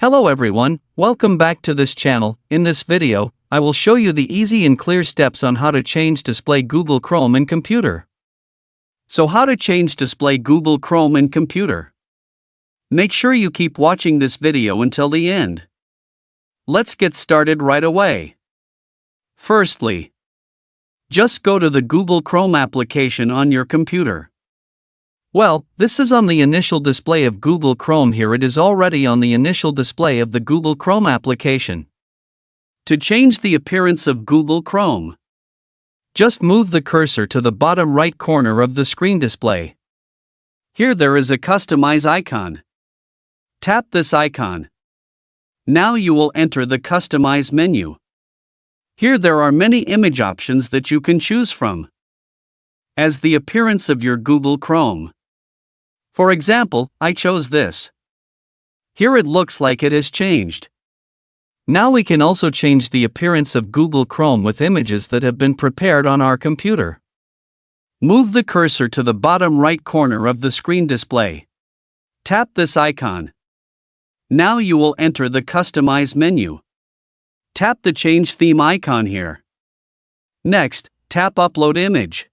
Hello everyone, welcome back to this channel. In this video, I will show you the easy and clear steps on how to change display Google Chrome in computer. So how to change display Google Chrome in computer? Make sure you keep watching this video until the end. Let's get started right away. Firstly, just go to the Google Chrome application on your computer. Well, this is on the initial display of Google Chrome. Here it is already on the initial display of the Google Chrome application. To change the appearance of Google Chrome, just move the cursor to the bottom right corner of the screen display. Here there is a customize icon. Tap this icon. Now you will enter the customize menu. Here there are many image options that you can choose from as the appearance of your Google Chrome. For example, I chose this. Here it looks like it has changed. Now we can also change the appearance of Google Chrome with images that have been prepared on our computer. Move the cursor to the bottom right corner of the screen display. Tap this icon. Now you will enter the Customize menu. Tap the Change Theme icon here. Next, tap Upload Image.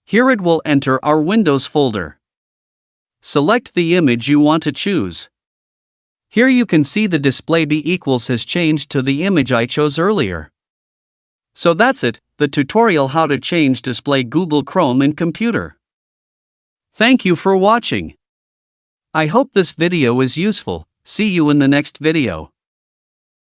Here it will enter our Windows folder. Select the image you want to choose. Here you can see the display B equals has changed to the image I chose earlier. So that's it, the tutorial how to change display Google Chrome in computer. Thank you for watching. I hope this video is useful. See you in the next video.